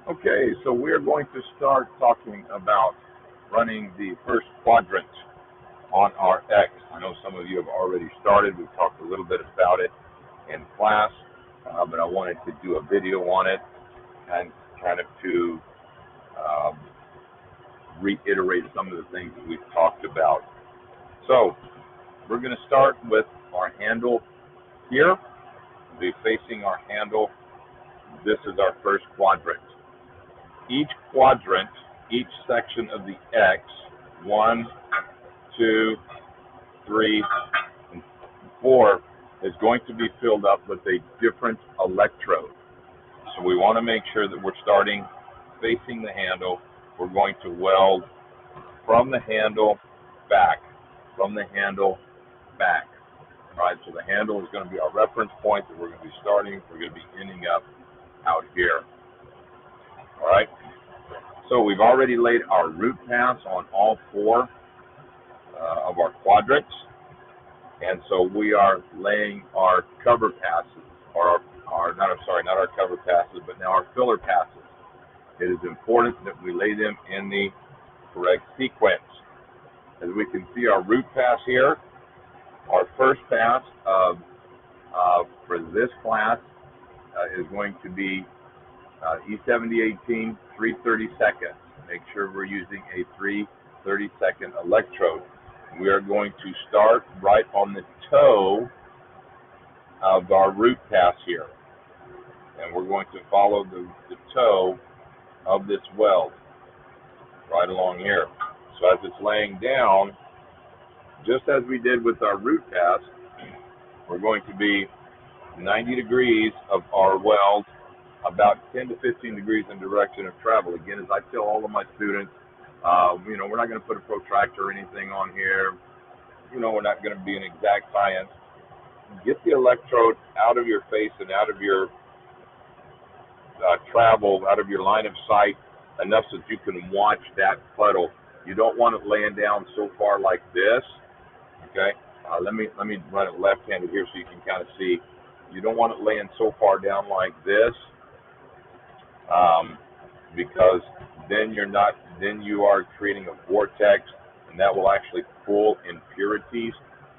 Okay, so we're going to start talking about running the first quadrant on our X. I know some of you have already started. We've talked a little bit about it in class, but I wanted to do a video on it and kind of to um, reiterate some of the things that we've talked about. So we're going to start with our handle here. We'll be facing our handle. This is our first quadrant. Each quadrant, each section of the X, 1, 2, 3, and 4, is going to be filled up with a different electrode. So we want to make sure that we're starting facing the handle. We're going to weld from the handle back, from the handle back. All right, so the handle is going to be our reference point that we're going to be starting. We're going to be ending up out here. All right. So we've already laid our root paths on all 4 of our quadrants, and so we are laying our cover passes, or not our cover passes, but now our filler passes. It is important that we lay them in the correct sequence. As we can see, our root pass here, our first pass for this class is going to be E7018 3/32. Make sure we're using a 3/32 electrode. We are going to start right on the toe of our root pass here, and we're going to follow the toe of this weld right along here. So as it's laying down, just as we did with our root pass, we're going to be 90 degrees of our weld, about 10 to 15 degrees in direction of travel. Again, as I tell all of my students, we're not going to put a protractor or anything on here. We're not going to be an exact science. Get the electrode out of your face and out of your travel, out of your line of sight, enough so that you can watch that puddle. You don't want it laying down so far like this. Okay, let me run it left-handed here so you can kind of see. You don't want it laying so far down like this, because then you are creating a vortex, and that will actually pull impurities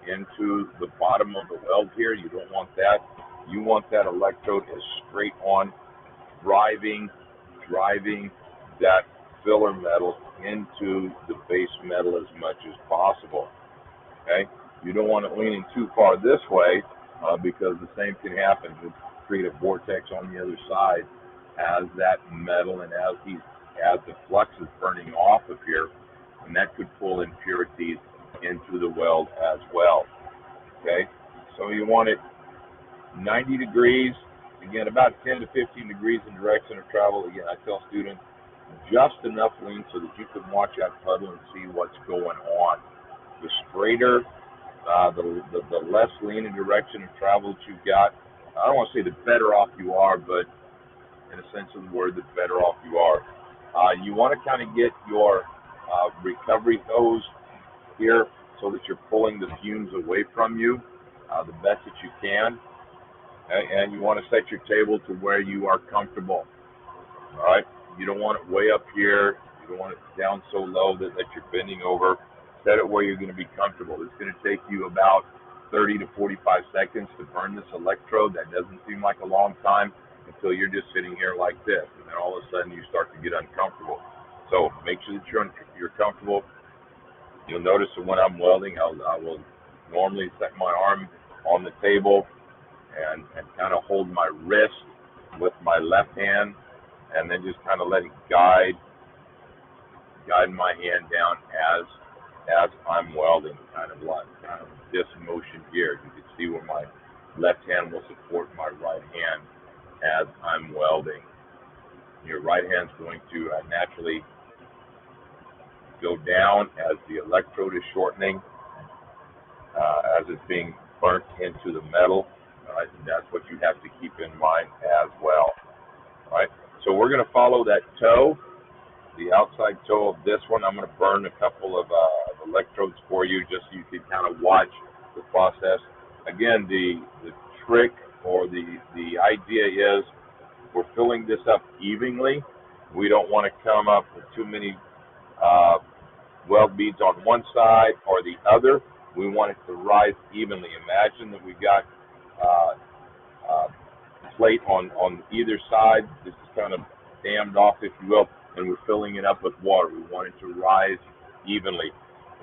into the bottom of the weld here. You don't want that. You want that electrode as straight on, driving that filler metal into the base metal as much as possible. Okay, you don't want it leaning too far this way, because the same can happen. It create a vortex on the other side as that metal and as the flux is burning off of here, and that could pull impurities into the weld as well. Okay, so you want it 90 degrees, again about 10 to 15 degrees in direction of travel. Again, I tell students just enough lean so that you can watch that puddle and see what's going on. The straighter, the less lean in direction of travel that you've got, I don't want to say the better off you are, but in a sense of the word, the better off you are. You want to kind of get your recovery hose here so that you're pulling the fumes away from you the best that you can. And you want to set your table to where you are comfortable. All right? You don't want it way up here. You don't want it down so low that you're bending over. Set it where you're going to be comfortable. It's going to take you about 30 to 45 seconds to burn this electrode. That doesn't seem like a long time until you're just sitting here like this, and then all of a sudden you start to get uncomfortable. So make sure that you're comfortable. You'll notice that when I'm welding, I will normally set my arm on the table and kind of hold my wrist with my left hand, and then just kind of let it guide my hand down as I'm welding, kind of this motion here. You can see where my left hand will support my right hand as I'm welding. Your right hand's going to naturally go down as the electrode is shortening, as it's being burnt into the metal. And that's what you have to keep in mind as well. All right, so we're going to follow that toe, the outside toe of this one. I'm going to burn a couple of electrodes for you just so you can kind of watch the process. Again, the trick or the idea is we're filling this up evenly, We don't want to come up with too many uh, weld beads on one side or the other. We want it to rise evenly. Imagine that we've got uh, uh, plate on either side. This is kind of dammed off, if you will, and we're filling it up with water. We want it to rise evenly.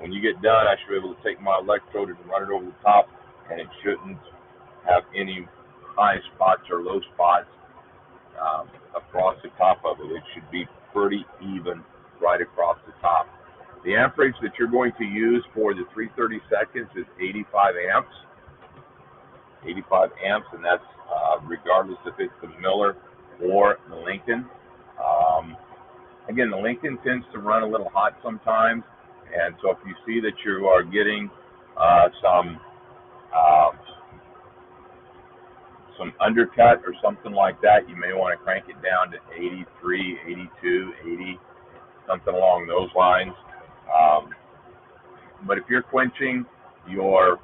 When you get done, I should be able to take my electrode and run it over the top, and it shouldn't have any high spots or low spots across the top of it. It should be pretty even right across the top. The amperage that you're going to use for the 330 seconds is 85 amps. 85 amps, and that's regardless if it's the Miller or the Lincoln. Again, the Lincoln tends to run a little hot sometimes, and so if you see that you are getting some undercut or something like that, you may want to crank it down to 83, 82, 80, something along those lines. But if you're quenching your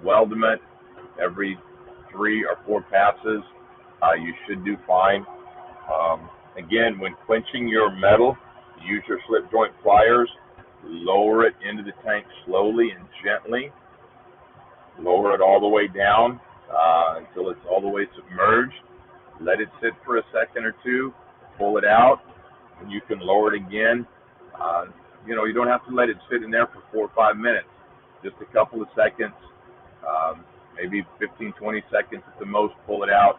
weldment every 3 or 4 passes, you should do fine. Again, when quenching your metal, use your slip joint pliers, lower it into the tank slowly and gently, lower it all the way down until it's all the way submerged. Let it sit for a second or two, pull it out, and you can lower it again. You don't have to let it sit in there for 4 or 5 minutes, just a couple of seconds, maybe 15, 20 seconds at the most. Pull it out,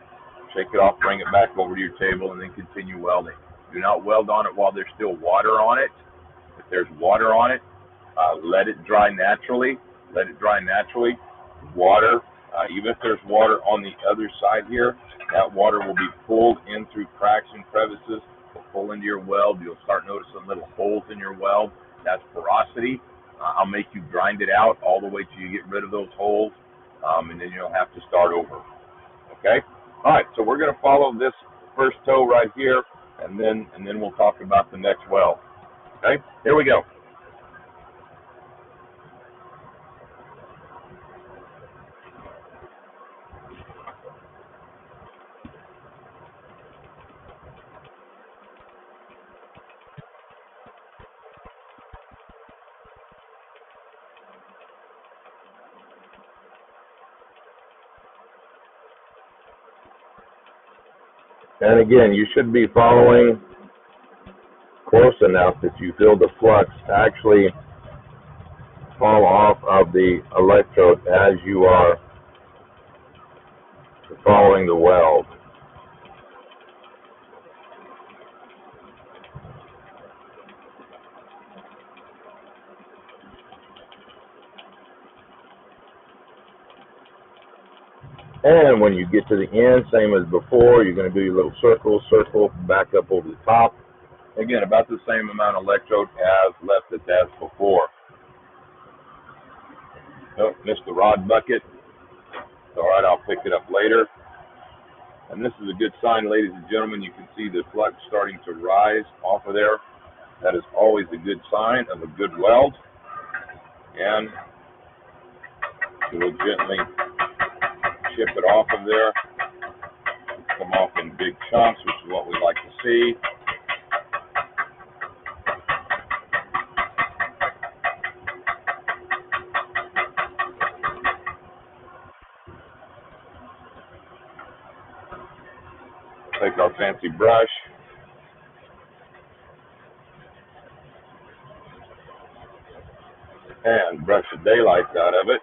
shake it off, bring it back over to your table, and then continue welding. Do not weld on it while there's still water on it. If there's water on it, let it dry naturally. Let it dry naturally. Water, even if there's water on the other side here, that water will be pulled in through cracks and crevices. Will pull into your weld. You'll start noticing little holes in your weld. That's porosity. I'll make you grind it out all the way till you get rid of those holes, and then you'll have to start over. Okay? All right, so we're going to follow this first toe right here, and then we'll talk about the next weld. Okay? Here we go. And again, you should be following close enough that you feel the flux actually fall off of the electrode as you are following the weld. And when you get to the end, same as before, you're going to do your little circle, back up over the top. Again, about the same amount of electrode as left as before. Oh, missed the rod bucket. All right, I'll pick it up later. And this is a good sign, ladies and gentlemen. You can see the flux starting to rise off of there. That is always a good sign of a good weld. And you will gently chip it off of there. Come off in big chunks, which is what we like to see. Take our fancy brush. And brush the daylights out of it.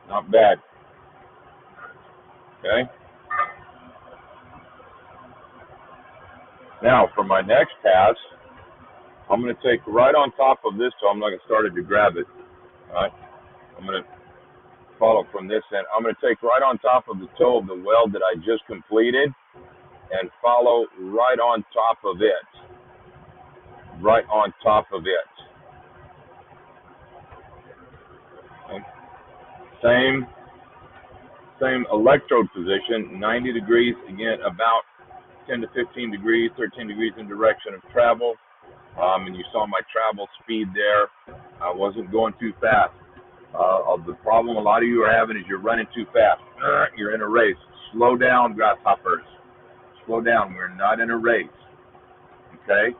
Not bad. Okay. Now, for my next pass, I'm going to take right on top of this toe. I'm not going to start it to grab it. All right. I'm going to follow from this end. I'm going to take right on top of the toe of the weld that I just completed and follow right on top of it. Right on top of it. Okay. Same electrode position, 90 degrees, again, about 10 to 15 degrees, 13 degrees in direction of travel. And you saw my travel speed there. I wasn't going too fast. The problem a lot of you are having is you're running too fast. You're in a race. Slow down, grasshoppers. Slow down. We're not in a race. Okay?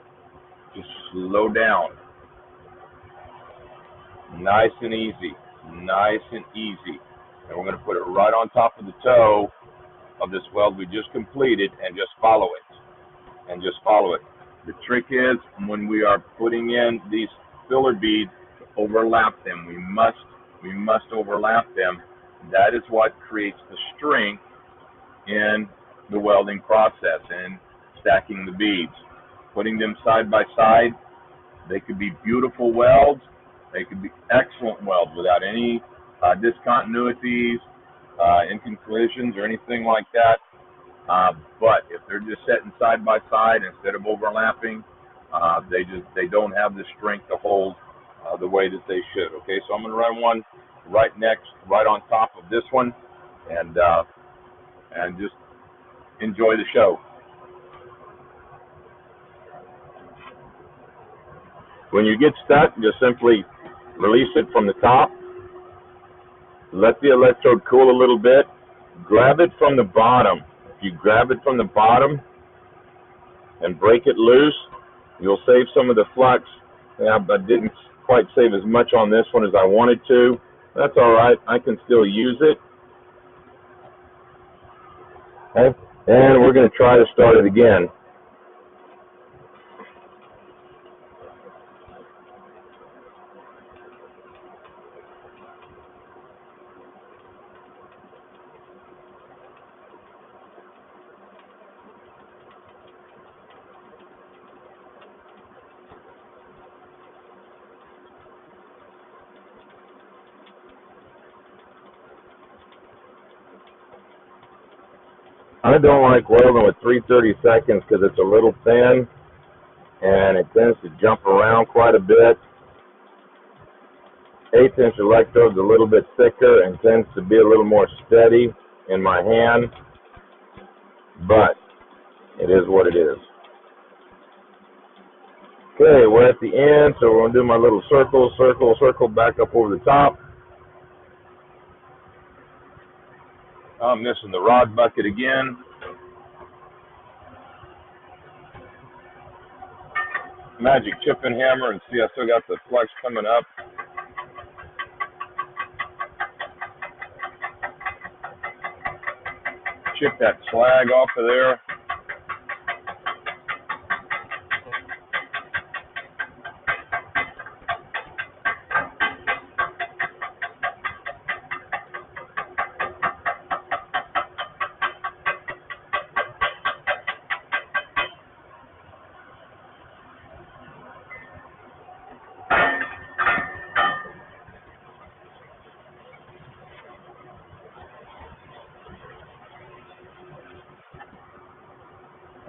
Just slow down. Nice and easy. Nice and easy. And we're going to put it right on top of the toe of this weld we just completed and just follow it. And just follow it. The trick is when we are putting in these filler beads, to overlap them. We must overlap them. That is what creates the strength in the welding process and stacking the beads. Putting them side by side, they could be beautiful welds. They could be excellent welds without any discontinuities, inconclusions, or anything like that. But if they're just sitting side by side instead of overlapping, they don't have the strength to hold the way that they should. Okay, so I'm going to run one right on top of this one, and just enjoy the show. When you get stuck, just simply release it from the top. Let the electrode cool a little bit. Grab it from the bottom. If you grab it from the bottom and break it loose, you'll save some of the flux. Yeah, I didn't quite save as much on this one as I wanted to. That's all right. I can still use it. Okay. And we're going to try to start it again. I don't like welding with 3/30 seconds because it's a little thin and it tends to jump around quite a bit. 1/8" electrode's a little bit thicker and tends to be a little more steady in my hand, but it is what it is. Okay, we're at the end, so we're going to do my little circle, circle, circle back up over the top. I'm missing the rod bucket again. Magic chipping hammer, and see I still got the flux coming up. Chip that slag off of there.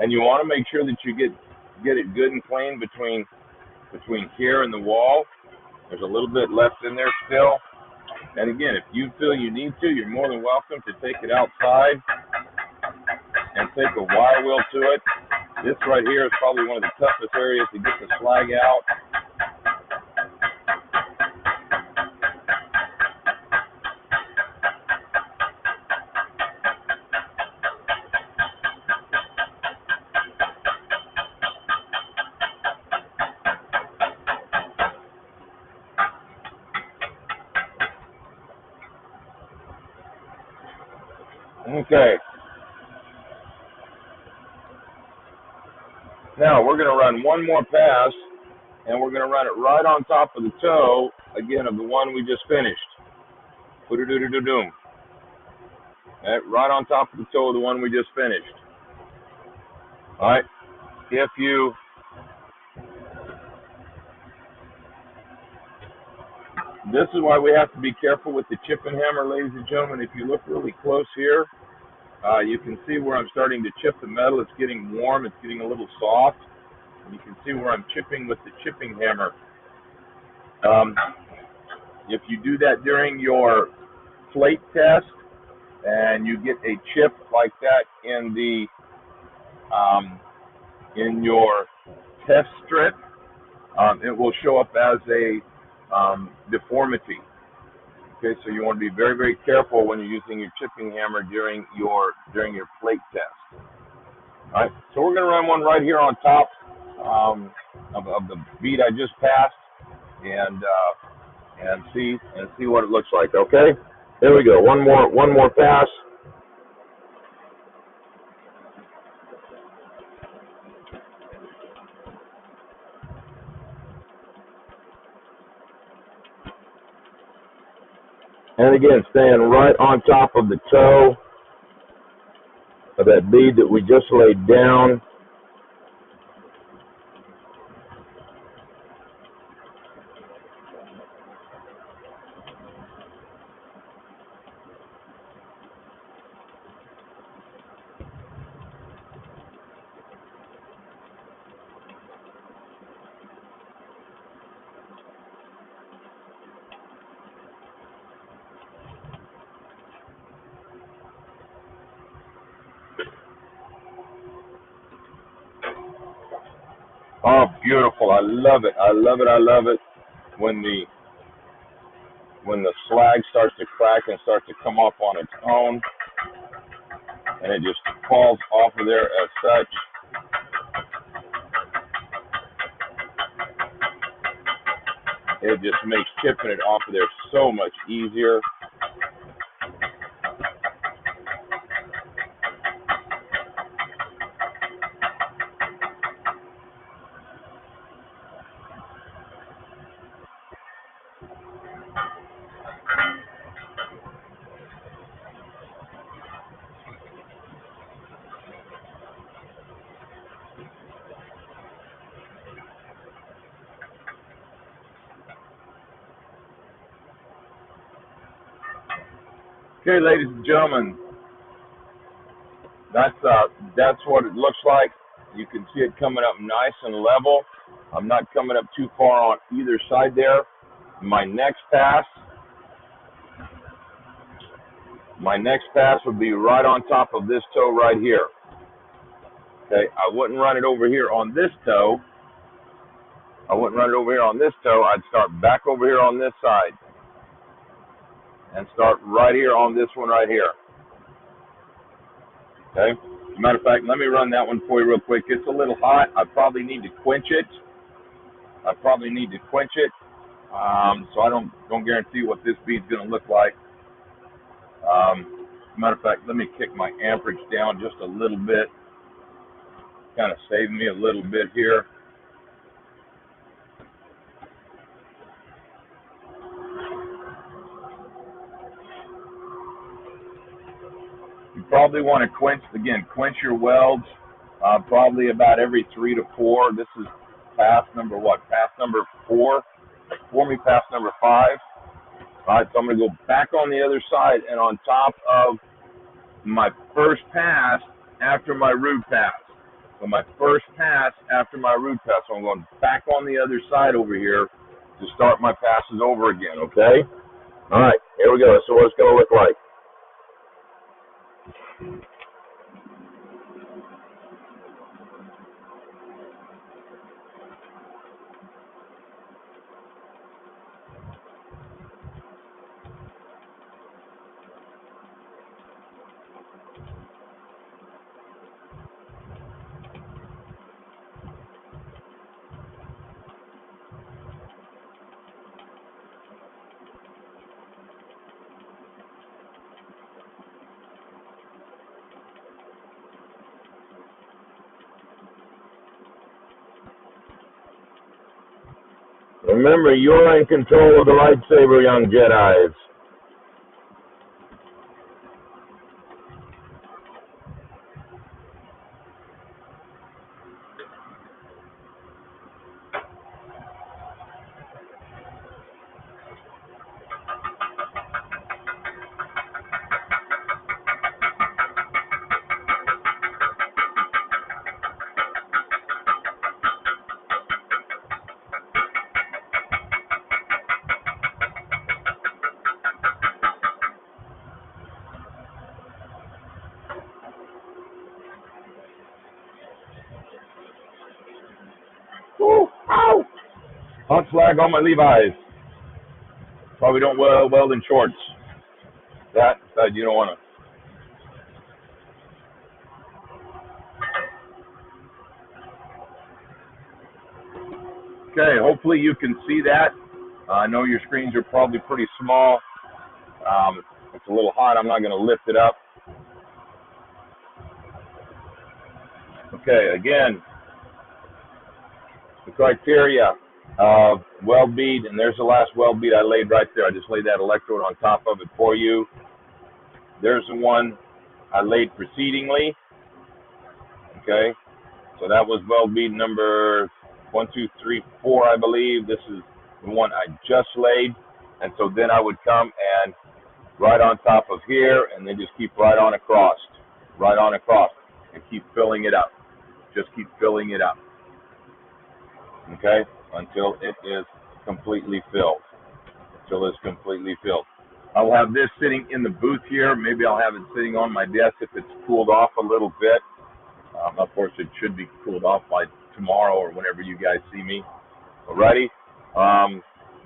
And you want to make sure that you get it good and clean between here and the wall. There's a little bit left in there still. And again, if you feel you need to, you're more than welcome to take it outside and take a wire wheel to it. This right here is probably one of the toughest areas to get the slag out. Okay. Now we're going to run one more pass, and we're going to run it right on top of the toe, again, of the one we just finished. Put-a-doo-doo-doo-doom. Right on top of the toe of the one we just finished. All right. This is why we have to be careful with the chipping hammer, ladies and gentlemen. If you look really close here, you can see where I'm starting to chip the metal. It's getting warm. It's getting a little soft. And you can see where I'm chipping with the chipping hammer. If you do that during your plate test and you get a chip like that in the in your test strip, it will show up as a deformity. Okay, so you want to be very, very careful when you're using your chipping hammer during your plate test. All right, so we're going to run one right here on top of the bead I just passed, and see what it looks like. Okay, there we go. One more pass. And again, staying right on top of the toe of that bead that we just laid down. Oh, beautiful. I love it. I love it. I love it. When the slag starts to crack and starts to come off on its own, and it just falls off of there as such. It just makes chipping it off of there so much easier. Okay, ladies and gentlemen, that's what it looks like. You can see it coming up nice and level. I'm not coming up too far on either side there. My next pass would be right on top of this toe right here. Okay, I wouldn't run it over here on this toe. I'd start back over here on this side and start right here on this one right here. Okay. Matter of fact, let me run that one for you real quick. It's a little hot. I probably need to quench it. So I don't guarantee what this bead's going to look like. Matter of fact, let me kick my amperage down just a little bit. Kind of save me a little bit here. You probably want to quench your welds probably about every 3 to 4. This is pass number what? Pass number 4. For me, pass number 5. All right, so I'm going to go back on the other side and on top of my first pass after my root pass. So my first pass after my root pass. So I'm going back on the other side over here to start my passes over again, okay? All right, here we go. So what it's going to look like. Remember, you're in control of the lightsaber, young Jedis. Woo! Ow! Hot flag on my Levi's. Probably don't weld in shorts. That you don't want to. Okay, hopefully you can see that. I know your screens are probably pretty small. It's a little hot. I'm not going to lift it up. Okay, again, the criteria of weld bead, and there's the last weld bead I laid right there. I just laid that electrode on top of it for you. There's the one I laid precedingly. Okay, so that was weld bead number 1, 2, 3, 4, I believe. This is the one I just laid, and so then I would come and right on top of here, and then just keep right on across, and keep filling it up. Just keep filling it up, okay, until it is completely filled. I'll have this sitting in the booth here. Maybe I'll have it sitting on my desk if it's cooled off a little bit. Of course, it should be cooled off by tomorrow or whenever you guys see me. Alrighty?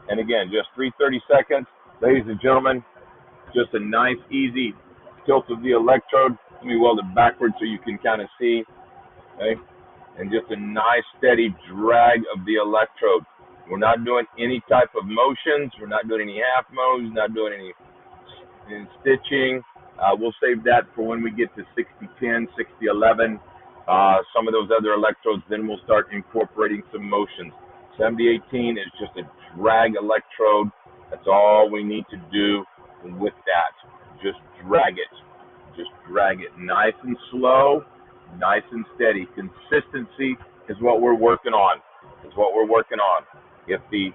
And again, just 3:30 seconds. Ladies and gentlemen, just a nice, easy tilt of the electrode. Let me weld it backwards so you can kind of see. Okay? And just a nice, steady drag of the electrode. We're not doing any type of motions. We're not doing any half moves, not doing any stitching. We'll save that for when we get to 6010, 6011. Some of those other electrodes, then we'll start incorporating some motions. 7018 is just a drag electrode. That's all we need to do with that. Just drag it. Just drag it nice and slow, nice and steady. Consistency is what we're working on. If the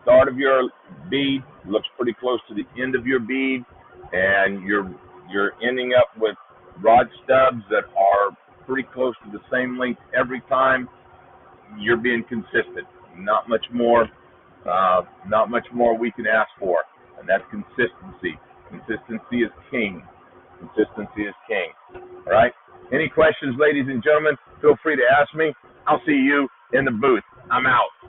start of your bead looks pretty close to the end of your bead, and you're ending up with rod stubs that are pretty close to the same length every time, you're being consistent. Not much more we can ask for, and that's consistency. Consistency is king. All right? Any questions, ladies and gentlemen? Feel free to ask me. I'll see you in the booth. I'm out.